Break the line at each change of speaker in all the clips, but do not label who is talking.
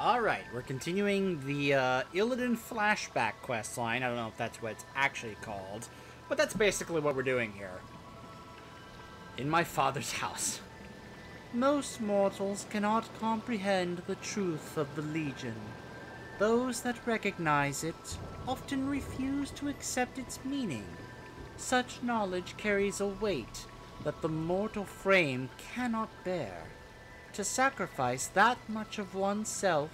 Alright, we're continuing the Illidan flashback questline. I don't know if that's what it's actually called, but that's basically what we're doing here. In my father's house. Most mortals cannot comprehend the truth of the Legion. Those that recognize it often refuse to accept its meaning. Such knowledge carries a weight that the mortal frame cannot bear. To sacrifice that much of oneself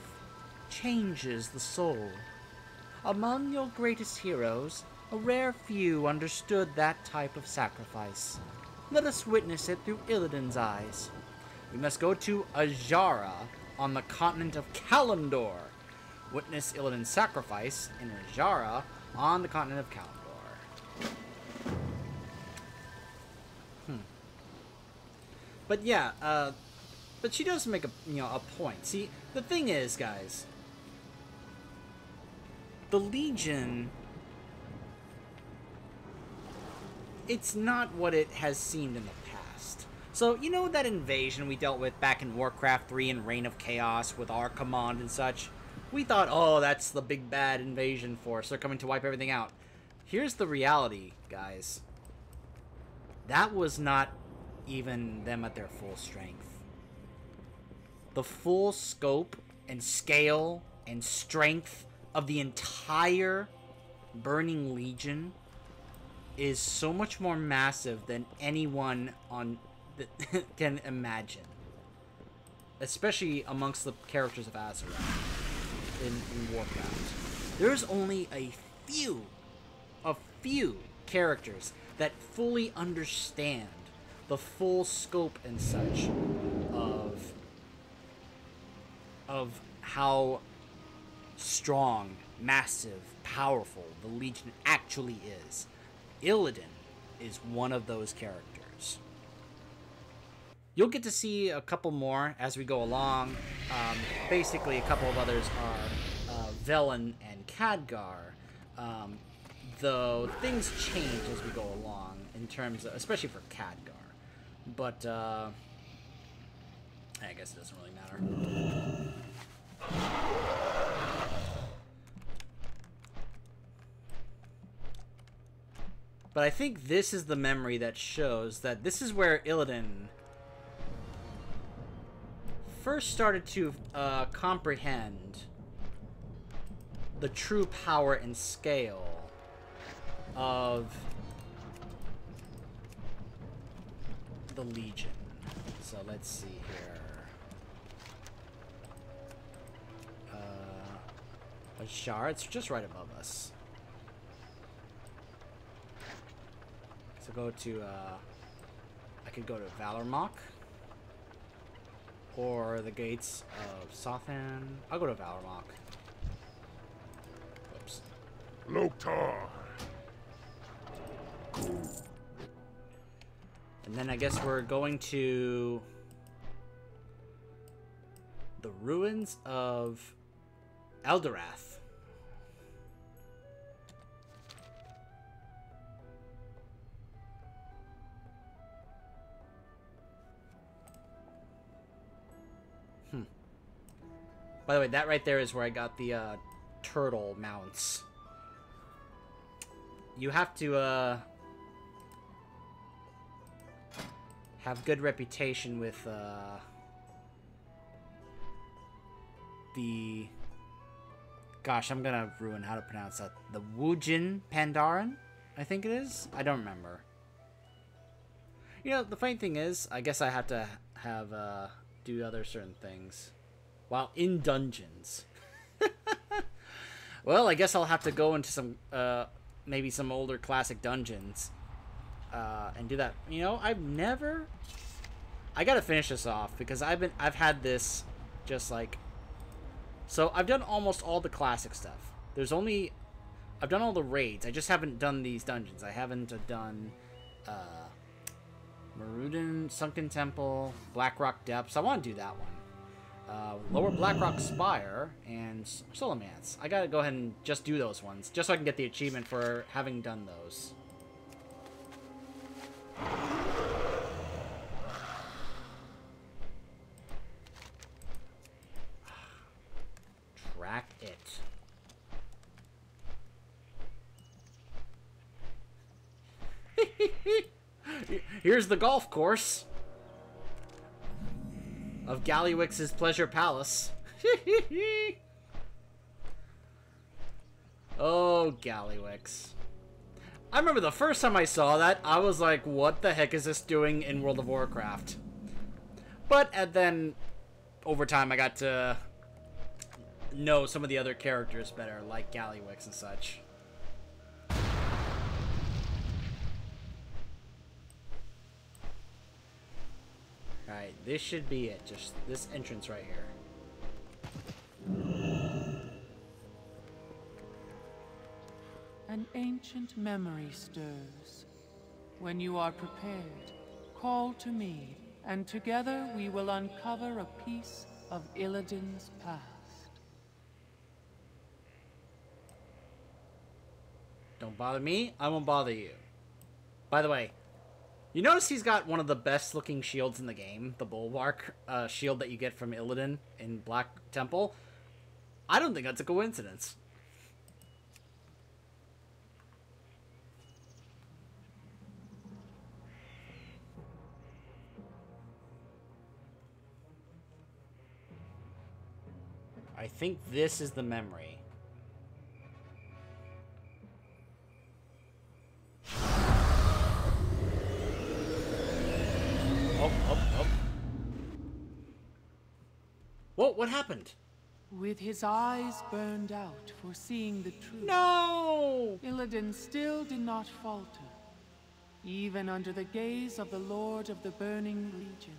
changes the soul. Among your greatest heroes, a rare few understood that type of sacrifice. Let us witness it through Illidan's eyes. We must go to Ajara on the continent of Kalimdor. Witness Illidan's sacrifice in Ajara on the continent of Kalimdor. But yeah, but she does make a point. See, the thing is, guys, the Legion, it's not what it has seemed in the past. So, you know that invasion we dealt with back in Warcraft 3 and Reign of Chaos with our command and such? We thought, oh, that's the big bad invasion force. They're coming to wipe everything out. Here's the reality, guys. That was not even them at their full strength. The full scope and scale and strength of the entire Burning Legion is so much more massive than anyone on can imagine. Especially amongst the characters of Azeroth in Warcraft. There's only a few characters that fully understand the full scope and such of how strong, massive, powerful the Legion actually is. Illidan is one of those characters. You'll get to see a couple more as we go along. Basically, a couple of others are Velen and Khadgar. Though things change as we go along in terms of, especially for Khadgar. But, I guess it doesn't really matter. But I think this is the memory that shows that this is where Illidan first started to comprehend the true power and scale of the Legion. So let's see here. Ashar, it's just right above us. So go to, I could go to Valormok. Or the gates of Sothan. I'll go to Valormok. Oops.
Loktar.
And then I guess we're going to the ruins of Eldorath. By the way, that right there is where I got the turtle mounts. You have to have good reputation with the, gosh, I'm gonna ruin how to pronounce that. The Wujin Pandaren, I think it is. I don't remember. You know, the funny thing is, I guess I have to have do other certain things while in dungeons. Well, I guess I'll have to go into some maybe some older classic dungeons and do that. You know, I gotta finish this off because I've had this just like, so I've done almost all the classic stuff. I've done all the raids. I just haven't done these dungeons. I haven't done Marudin, Sunken Temple, Blackrock Depths. I want to do that one. Lower Blackrock Spire and Solomance. I gotta go ahead and just do those ones, just so I can get the achievement for having done those. Here's the golf course of Gallywix's Pleasure Palace. Oh, Gallywix. I remember the first time I saw that, I was like, what the heck is this doing in World of Warcraft? But and then, over time, I got to know some of the other characters better, like Gallywix and such. Alright, this should be it. Just this entrance right here.
An ancient memory stirs. When you are prepared, call to me, and together we will uncover a piece of Illidan's past.
Don't bother me, I won't bother you. By the way, you notice he's got one of the best looking shields in the game, the Bulwark shield that you get from Illidan in Black Temple. I don't think that's a coincidence. I think this is the memory. Oh. Whoa, what happened?
With his eyes burned out for seeing the truth,
No!
Illidan still did not falter. Even under the gaze of the Lord of the Burning Legion,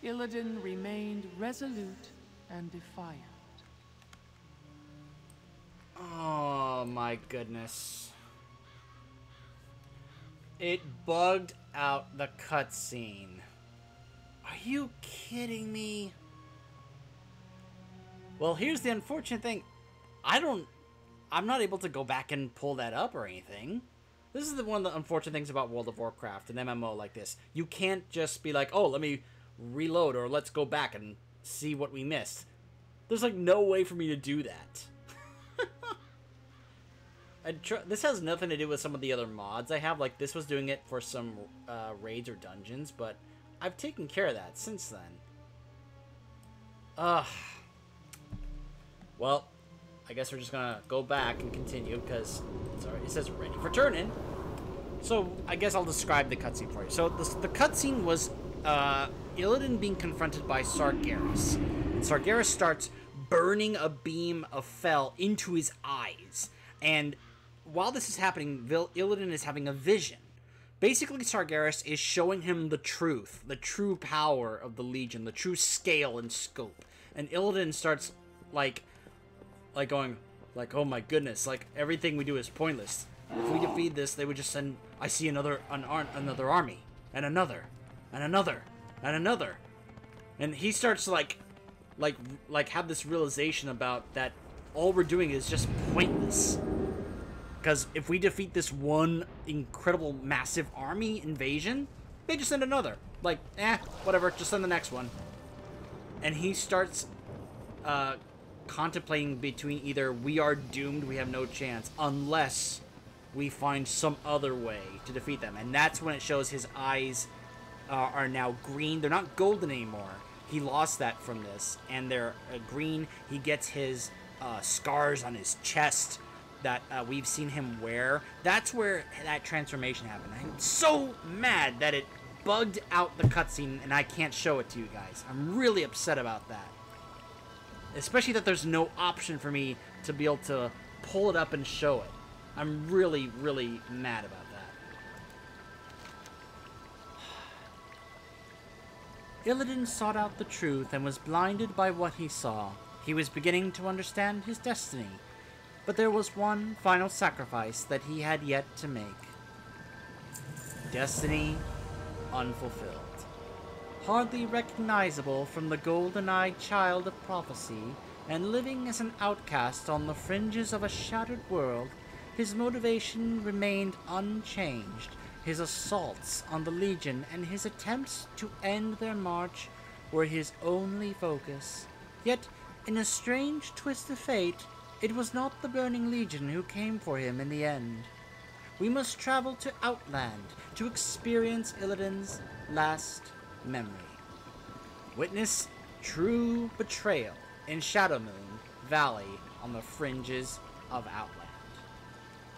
Illidan remained resolute and defiant.
Oh my goodness. It bugged out the cutscene. Are you kidding me? Well, here's the unfortunate thing. I'm not able to go back and pull that up or anything. This is one of the unfortunate things about World of Warcraft, an MMO like this. You can't just be like, oh, let me reload or let's go back and see what we missed. There's like no way for me to do that. This has nothing to do with some of the other mods I have. Like, this was doing it for some raids or dungeons, but I've taken care of that since then. Well, I guess we're just gonna go back and continue, because it says ready for turn-in. So, I guess I'll describe the cutscene for you. So, the cutscene was Illidan being confronted by Sargeras. And Sargeras starts burning a beam of fel into his eyes. And while this is happening, Illidan is having a vision. Basically, Sargeras is showing him the truth, the true power of the Legion, the true scale and scope. And Illidan starts, like going, like, oh my goodness, like, everything we do is pointless. If we defeat this, they would just send, I see another army, and another, and another, and another. And he starts to, like have this realization about that all we're doing is just pointless. Because if we defeat this one incredible, massive army invasion, they just send another. Like, whatever, just send the next one. And he starts contemplating between either we are doomed, we have no chance, unless we find some other way to defeat them. And that's when it shows his eyes are now green. They're not golden anymore. He lost that from this. And they're green. He gets his scars on his chest that we've seen him wear. That's where that transformation happened. I'm so mad that it bugged out the cutscene and I can't show it to you guys. I'm really upset about that. Especially that there's no option for me to be able to pull it up and show it. I'm really, really mad about that. Illidan sought out the truth and was blinded by what he saw. He was beginning to understand his destiny. But there was one final sacrifice that he had yet to make. Destiny unfulfilled. Hardly recognizable from the golden-eyed child of prophecy, and living as an outcast on the fringes of a shattered world, his motivation remained unchanged. His assaults on the Legion and his attempts to end their march were his only focus. Yet, in a strange twist of fate, It was not the Burning Legion who came for him in the end. We must travel to Outland to experience Illidan's last memory. Witness true betrayal in Shadowmoon Valley on the fringes of Outland.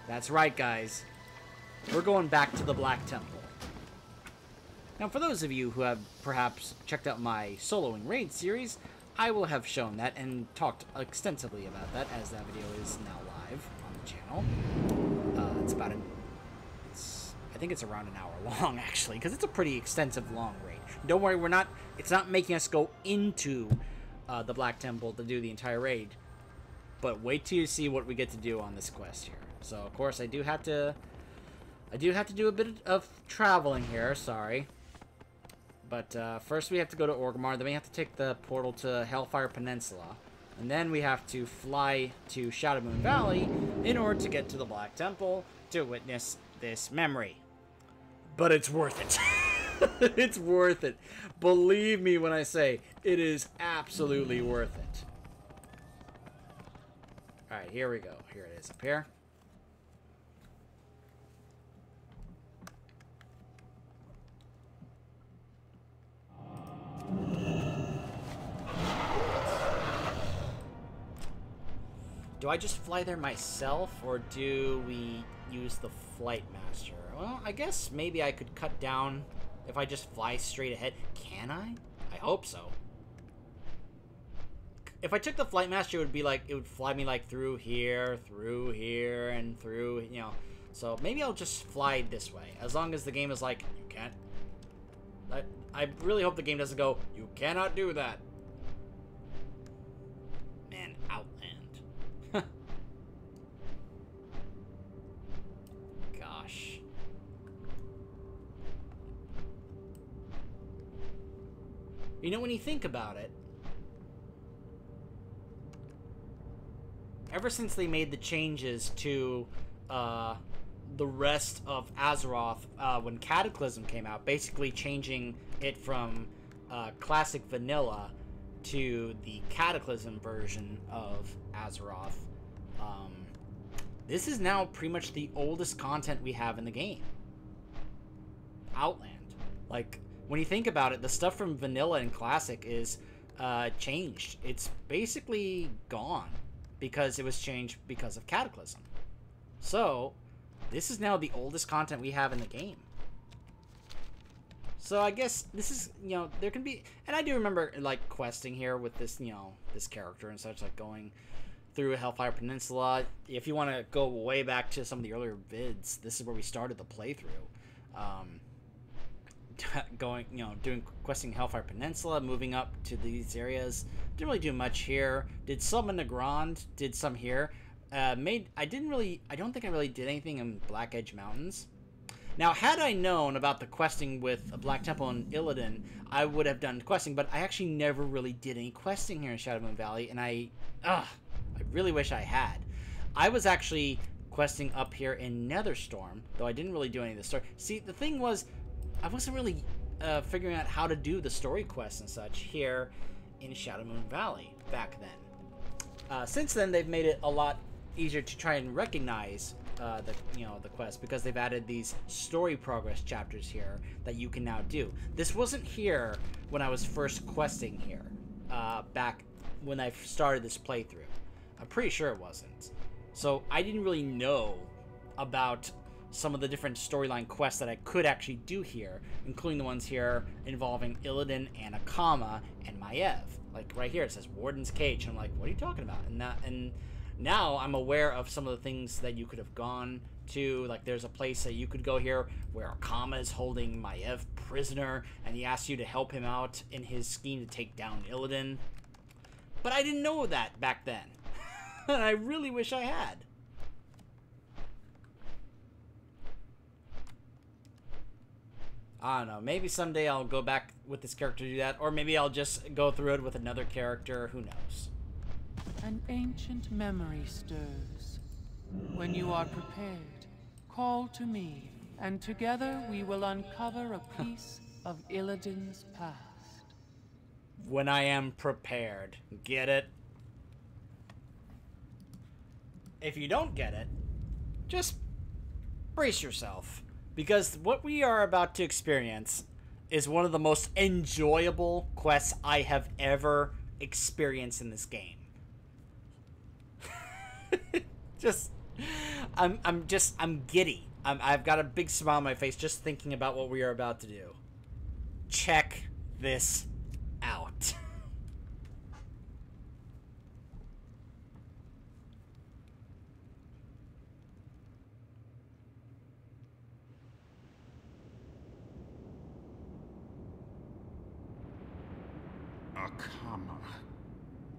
That's right, guys. We're going back to the Black Temple. Now, for those of you who have perhaps checked out my soloing raid series, I will have shown that and talked extensively about that, as that video is now live on the channel. It's about I think it's around an hour long, actually, because it's a pretty extensive long raid. Don't worry, it's not making us go into the Black Temple to do the entire raid, but wait till you see what we get to do on this quest here. So, of course, I do have to do a bit of traveling here, sorry. But first we have to go to Orgrimmar, then we have to take the portal to Hellfire Peninsula, and then we have to fly to Shadowmoon Valley in order to get to the Black Temple to witness this memory. But it's worth it. It's worth it. Believe me when I say it is absolutely worth it. Alright, here we go. Here it is up here. Do I just fly there myself, or do we use the Flight Master? Well, I guess maybe I could cut down if I just fly straight ahead. Can I? I hope so. If I took the Flight Master, it would be like, it would fly me like through here, and through, you know. So maybe I'll just fly this way, as long as the game is like, you can't. I really hope the game doesn't go, you cannot do that. Man, Outland. Gosh. You know, when you think about it, ever since they made the changes to the rest of Azeroth when Cataclysm came out, basically changing it from classic vanilla to the Cataclysm version of Azeroth, this is now pretty much the oldest content we have in the game. Outland. Like, when you think about it, the stuff from vanilla and classic is changed. It's basically gone because it was changed because of Cataclysm. So, this is now the oldest content we have in the game. So I guess this is, you know, there can be, and I do remember, like, questing here with this, you know, this character and such, like, going through Hellfire Peninsula. If you want to go way back to some of the earlier vids, this is where we started the playthrough. Going, you know, doing questing Hellfire Peninsula, moving up to these areas. Didn't really do much here. Did some in the Grand, did some here. I don't think I really did anything in Black Edge Mountains. Now, had I known about the questing with Black Temple and Illidan, I would have done questing, but I actually never really did any questing here in Shadowmoon Valley, and I really wish I had. I was actually questing up here in Netherstorm, though I didn't really do any of the story. See, the thing was, I wasn't really figuring out how to do the story quests and such here in Shadowmoon Valley back then. Since then, they've made it a lot easier to try and recognize the quest, because they've added these story progress chapters here that you can now do. This wasn't here when I was first questing here, back when I started this playthrough. I'm pretty sure it wasn't. So I didn't really know about some of the different storyline quests that I could actually do here, including the ones here involving Illidan and Akama and Maiev. Like right here it says Warden's Cage, and I'm like, what are you talking about? And now I'm aware of some of the things that you could have gone to. Like, there's a place that you could go here where Akama is holding Maiev prisoner, and he asks you to help him out in his scheme to take down Illidan. But I didn't know that back then. And I really wish I had. I don't know. Maybe someday I'll go back with this character to do that, or maybe I'll just go through it with another character. Who knows?
An ancient memory stirs. When you are prepared, call to me, and together we will uncover a piece of Illidan's past.
When I am prepared. Get it? if you don't get it, just brace yourself. Because what we are about to experience is one of the most enjoyable quests I have ever experienced in this game. I'm giddy. I've got a big smile on my face just thinking about what we are about to do. Check this out.
Akama,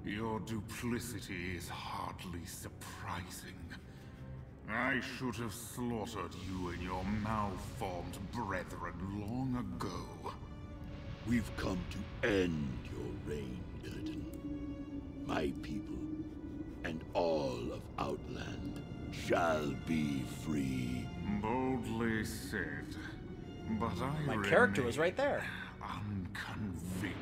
your duplicity is hardly surprising. I should have slaughtered you and your malformed brethren long ago.
We've come to end your reign, Illidan. My people and all of Outland shall be free.
Boldly said, but
My character was right there.
Unconvinced.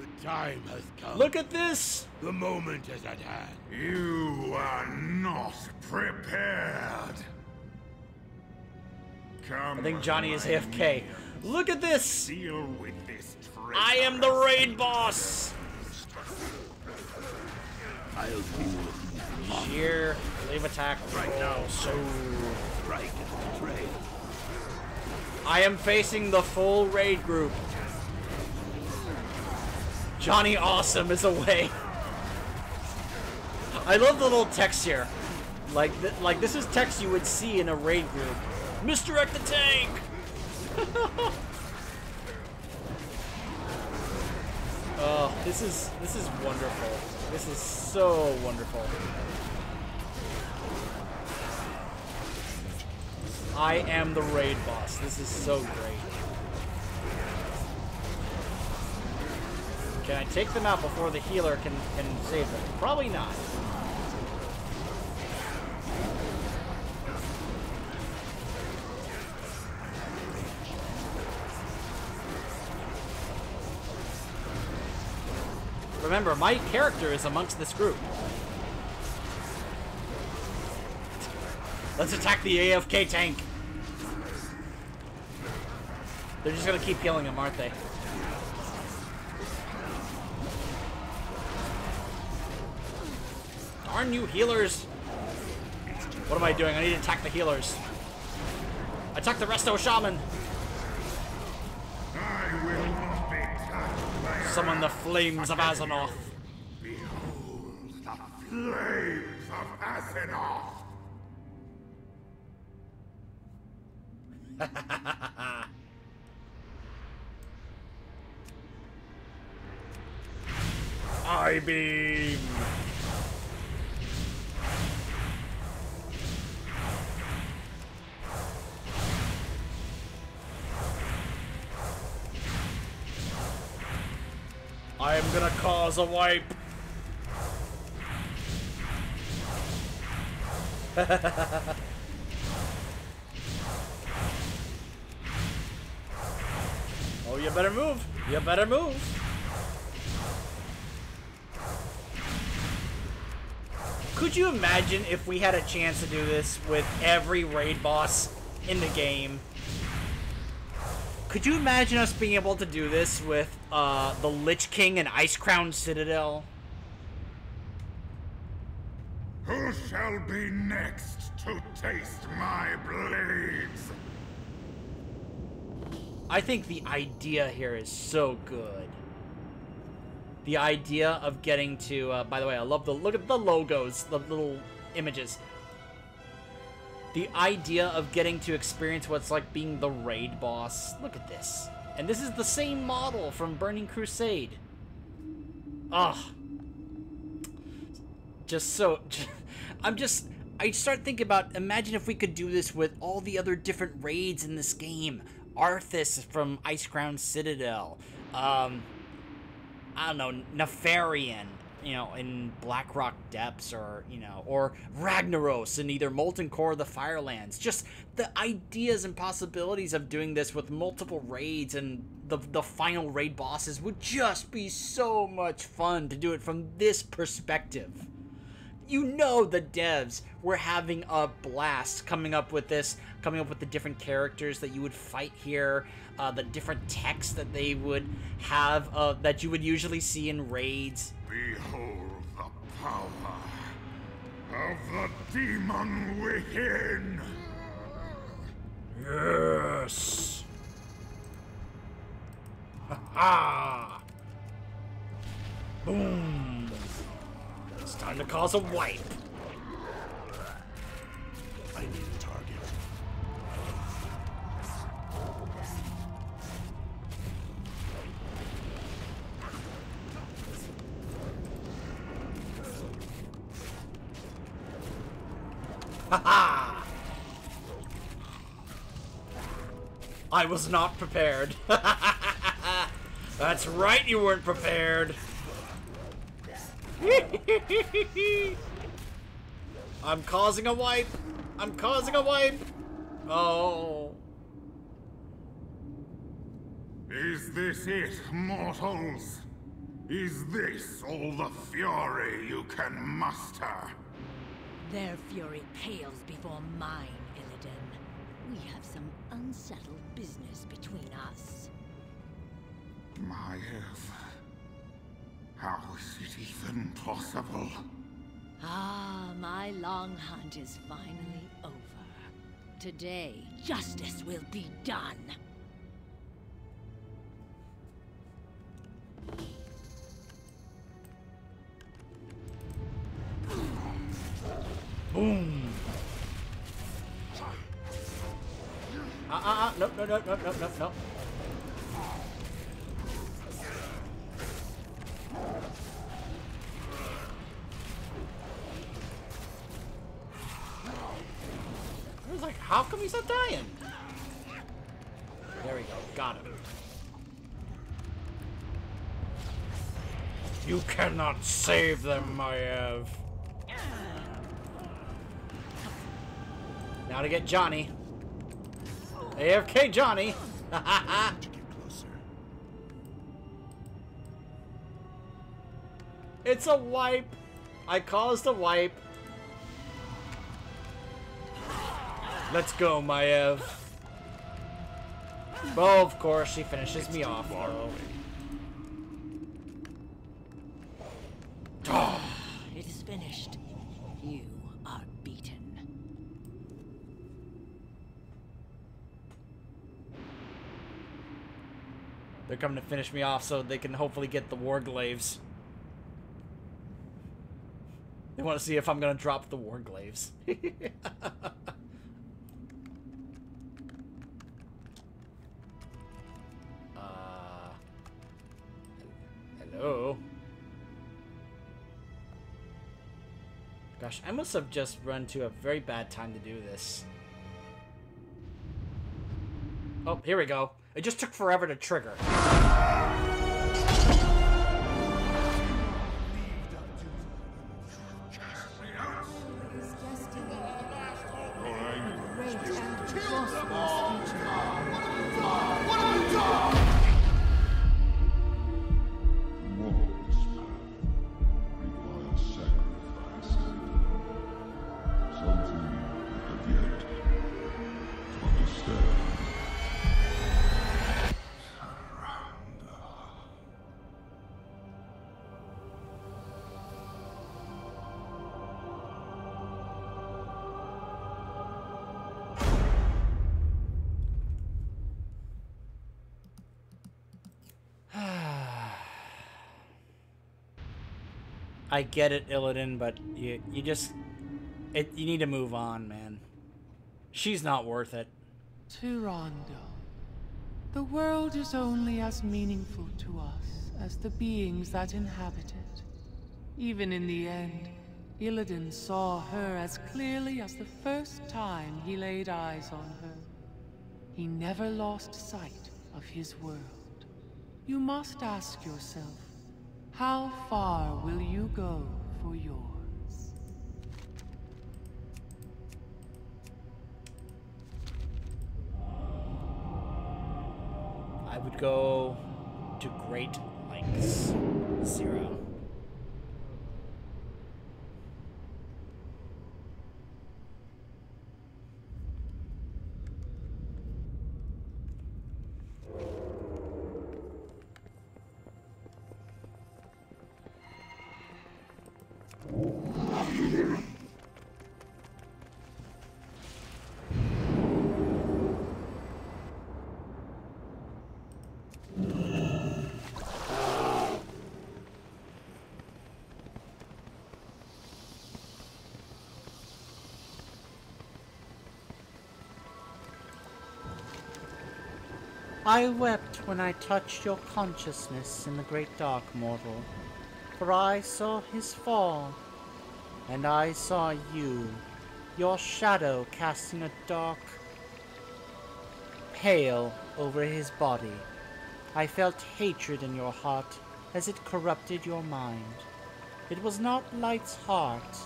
The time has come.
Look at this!
The moment is at hand.
You are not prepared. Come,
I think Johnny is AFK. Look at this!
deal with this traitor.
I am the raid boss!
I'll deal with these
Sheer, leave attack, right now. So
strike and betray.
I am facing the full raid group. Johnny Awesome is away. I love the little text here. Like this is text you would see in a raid group. Misdirect the tank! Oh, this is wonderful. This is so wonderful. I am the raid boss. This is so great. Can I take them out before the healer can save them? Probably not. Remember, my character is amongst this group. Let's attack the AFK tank. They're just gonna keep killing him, aren't they? Darn you healers! What am I doing? I need to attack the healers. Attack the resto shaman!
I will not be touched by
Summon the flames of Azeroth.
Behold the flames of Azeroth.
I beam. I am gonna cause a wipe. Oh, you better move. You better move. Could you imagine if we had a chance to do this with every raid boss in the game? Could you imagine us being able to do this with the Lich King and Icecrown Citadel?
Who shall be next to taste my blades?
I think the idea here is so good. The idea of getting to, by the way, I love look at the logos, the little images. The idea of getting to experience what's like being the raid boss. Look at this. And this is the same model from Burning Crusade. Ugh. I start thinking about, imagine if we could do this with all the other different raids in this game. Arthas from Icecrown Citadel. I don't know, Nefarian, you know, in Blackrock Depths, or, you know, or Ragnaros in either Molten Core or the Firelands. Just the ideas and possibilities of doing this with multiple raids and the final raid bosses would just be so much fun to do it from this perspective. You know the devs were having a blast coming up with this, coming up with the different characters that you would fight here, the different text that they would have, that you would usually see in raids.
Behold the power of the demon within!
Yes! Ha-ha! Boom! It's time to cause a wipe.
I need a target.
Ha-ha! I was not prepared. That's right, you weren't prepared. I'm causing a wipe. I'm causing a wipe. Oh.
Is this it, mortals? Is this all the fury you can muster?
Their fury pales before mine, Illidan. We have some unsettled business between us.
Maiev. How is it even possible?
Ah, my long hunt is finally over. Today, justice will be done.
Boom. Nope, nope, nope, nope, nope, nope, nope. I was like, how come he's not dying? There we go, got him. You cannot save them, Maiev. Now to get Johnny. AFK Johnny. It's a wipe. I caused a wipe. Let's go, Maiev. Well, of course, she finishes me off, though.
It is finished. You are beaten.
They're coming to finish me off so they can hopefully get the Warglaives. They want to see if I'm going to drop the Warglaives. Hello? Gosh, I must have just run to a very bad time to do this. Oh, here we go. It just took forever to trigger. I get it, Illidan, but you need to move on, man. She's not worth it.
Tyrondo, the world is only as meaningful to us as the beings that inhabit it. Even in the end, Illidan saw her as clearly as the first time he laid eyes on her. He never lost sight of his world. You must ask yourself, how far will you go for yours?
I would go to great lengths. 0. I wept when I touched your consciousness in the great dark, mortal, for I saw his fall, and I saw you, your shadow casting a dark pale over his body. I felt hatred in your heart as it corrupted your mind. It was not Light's heart,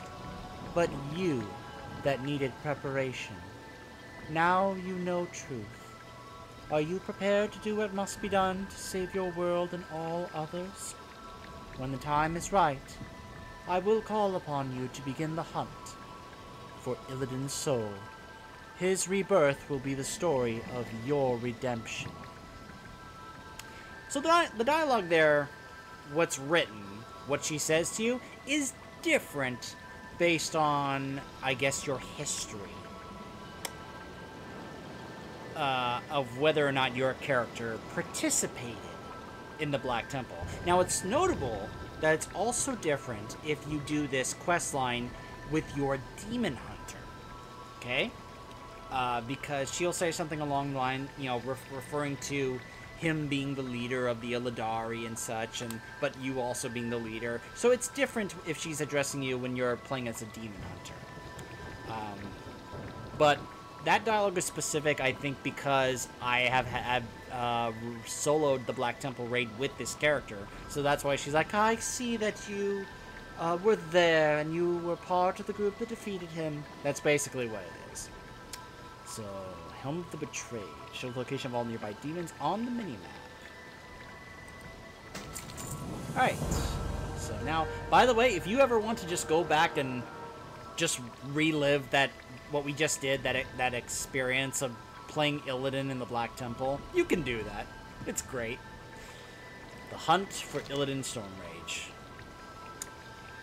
but you that needed preparation. Now you know truth. Are you prepared to do what must be done to save your world and all others? When the time is right, I will call upon you to begin the hunt for Illidan's soul. His rebirth will be the story of your redemption. So the dialogue there, what's written, what she says to you, is different based on, I guess, your history. Of whether or not your character participated in the Black Temple. Now, it's notable that it's also different if you do this quest line with your demon hunter, okay? Because she'll say something along the line, you know, referring to him being the leader of the Illidari and such, but you also being the leader. So it's different if she's addressing you when you're playing as a demon hunter. But that dialogue is specific, I think, because I have had soloed the Black Temple raid with this character. So that's why she's like, I see that you were there and you were part of the group that defeated him. That's basically what it is. So, Helm of the Betrayed. Shows location of all nearby demons on the minimap. Alright. So now, by the way, if you ever want to just go back and just relive that, what we just did, that experience of playing Illidan in the Black Temple, you can do that. It's great. The Hunt for Illidan Stormrage.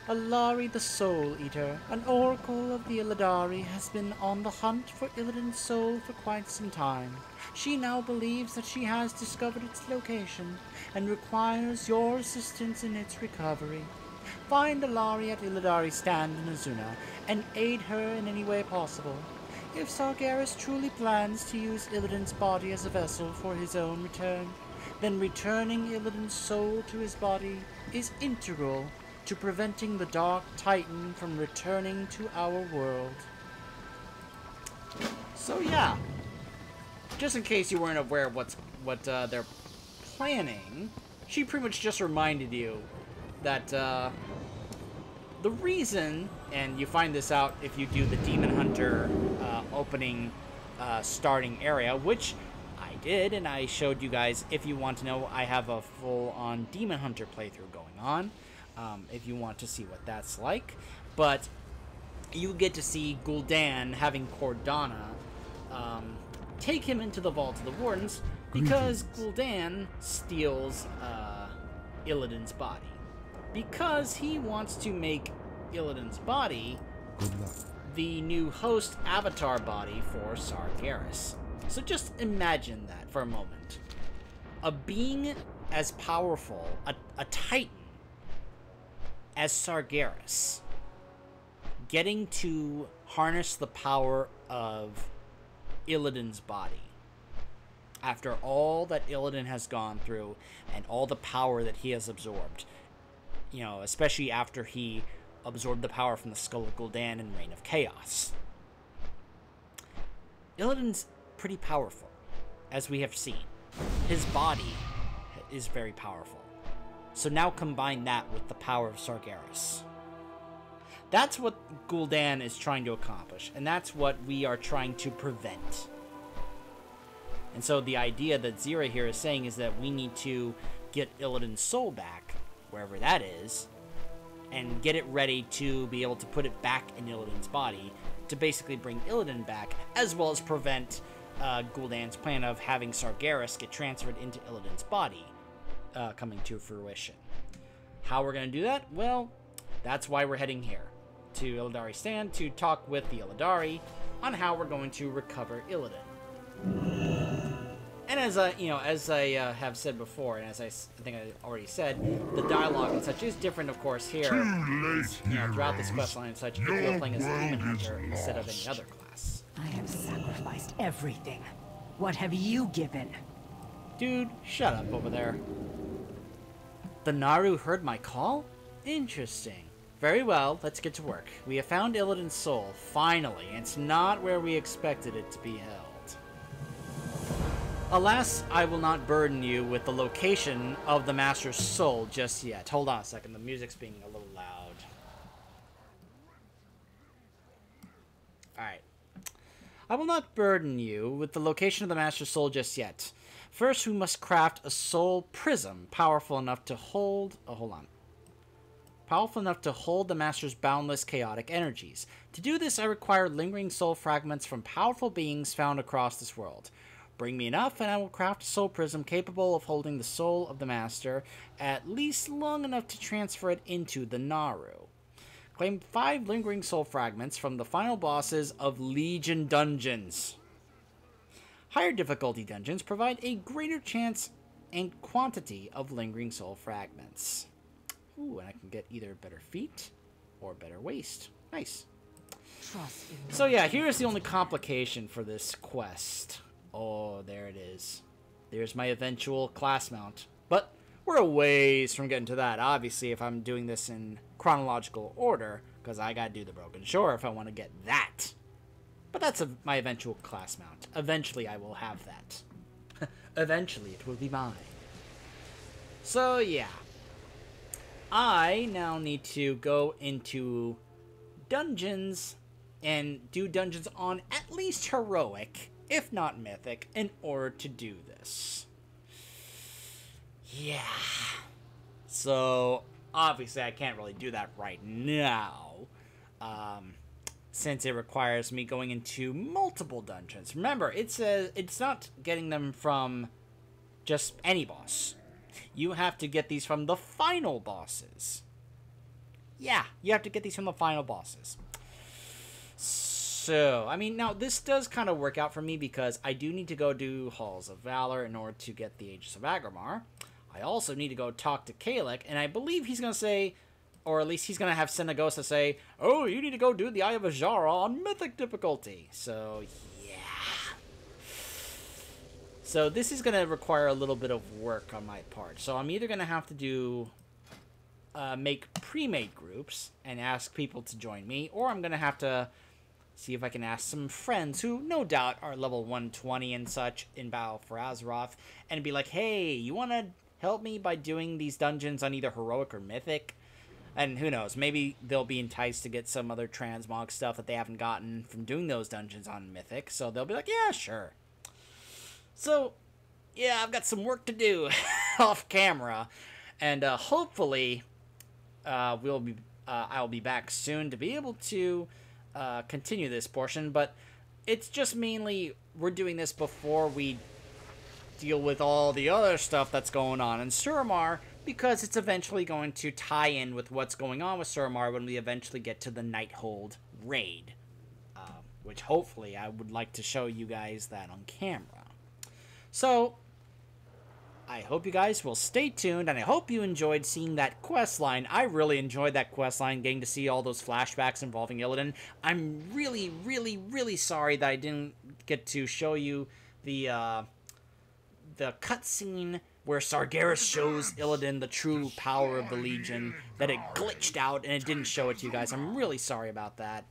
Alari the Soul Eater, an oracle of the Illidari, has been on the hunt for Illidan's soul for quite some time. She now believes that she has discovered its location, and requires your assistance in its recovery. Find Alari at Illidari's stand in Azuna, and aid her in any way possible. If Sargeras truly plans to use Illidan's body as a vessel for his own return, then returning Illidan's soul to his body is integral to preventing the Dark Titan from returning to our world. So yeah, just in case you weren't aware of what they're planning, she pretty much just reminded you that the reason, and you find this out if you do the Demon Hunter opening starting area, which I did, and I showed you guys. If you want to know, I have a full-on Demon Hunter playthrough going on. If you want to see what that's like. But you get to see Gul'dan having Cordana take him into the Vault of the Wardens because Gul'dan steals Illidan's body. Because he wants to make Illidan's body the new host avatar body for Sargeras. So just imagine that for a moment. A being as powerful, a Titan, as Sargeras, getting to harness the power of Illidan's body. After all that Illidan has gone through, and all the power that he has absorbed, you know, especially after he absorbed the power from the Skull of Gul'dan and Reign of Chaos. Illidan's pretty powerful, as we have seen. His body is very powerful. So now combine that with the power of Sargeras. That's what Gul'dan is trying to accomplish, and that's what we are trying to prevent. And so the idea that Zira here is saying is that we need to get Illidan's soul back, wherever that is, and get it ready to be able to put it back in Illidan's body to basically bring Illidan back, as well as prevent Gul'dan's plan of having Sargeras get transferred into Illidan's body coming to fruition. How we're going to do that? Well, That's why we're heading here, to Illidari Stand, to talk with the Illidari on how we're going to recover Illidan. And as I have said before, and as I think I already said, the dialogue and such is different, of course, here. Throughout this quest line and such, if you're playing as a demon hunter instead of any other class.
I have sacrificed everything. What have you given?
Dude, shut up over there. The Naru heard my call? Interesting. Very well, let's get to work. We have found Illidan's soul, finally. It's not where we expected it to be held. Alas, I will not burden you with the location of the Master's soul just yet. Hold on a second, the music's being a little loud. Alright. I will not burden you with the location of the Master's soul just yet. First, we must craft a soul prism powerful enough to hold... Oh, hold on. Powerful enough to hold the Master's boundless chaotic energies. To do this, I require lingering soul fragments from powerful beings found across this world. Bring me enough, and I will craft a soul prism capable of holding the soul of the Master, at least long enough to transfer it into the Naru. Claim 5 lingering soul fragments from the final bosses of Legion dungeons. Higher difficulty dungeons provide a greater chance and quantity of lingering soul fragments. Ooh, and I can get either better feet or better waist. Nice. So yeah, here's the only complication for this quest. Oh, there it is. There's my eventual class mount. But we're a ways from getting to that. Obviously, if I'm doing this in chronological order, because I gotta do the Broken Shore if I want to get that. But that's my eventual class mount. Eventually, I will have that. Eventually, it will be mine. So, yeah. I now need to go into dungeons and do dungeons on at least heroic, if not mythic, in order to do this. Yeah. So, obviously I can't really do that right now, since it requires me going into multiple dungeons. Remember, it's not getting them from just any boss. You have to get these from the final bosses. Yeah, you have to get these from the final bosses. So, I mean, now this does kind of work out for me because I do need to go do Halls of Valor in order to get the Aegis of Agrimar. I also need to go talk to Kalik, and I believe he's going to say, or at least he's going to have Senegosa say, oh, you need to go do the Eye of Ajara on Mythic difficulty. So, yeah. So this is going to require a little bit of work on my part. So I'm either going to have to do, make pre-made groups and ask people to join me, or I'm going to have to see if I can ask some friends who no doubt are level 120 and such in Battle for Azeroth and be like, hey, you want to help me by doing these dungeons on either heroic or mythic? And who knows, maybe they'll be enticed to get some other transmog stuff that they haven't gotten from doing those dungeons on mythic, so they'll be like, yeah, sure. So, yeah, I've got some work to do off camera, and hopefully I'll be back soon to be able to continue this portion, but it's just mainly we're doing this before we deal with all the other stuff that's going on in Suramar, because it's eventually going to tie in with what's going on with Suramar when we eventually get to the Nighthold raid, which hopefully I would like to show you guys that on camera. So I hope you guys will stay tuned, and I hope you enjoyed seeing that quest line. I really enjoyed that quest line, getting to see all those flashbacks involving Illidan. I'm really, really, really sorry that I didn't get to show you the cutscene where Sargeras shows Illidan the true power of the Legion, that it glitched out and it didn't show it to you guys. I'm really sorry about that.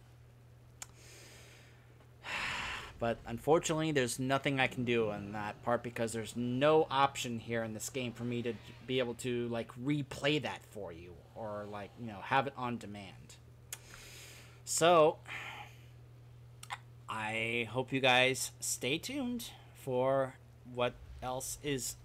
But unfortunately, there's nothing I can do on that part because there's no option here in this game for me to be able to, like, replay that for you or, like, you know, have it on demand. So, I hope you guys stay tuned for what else is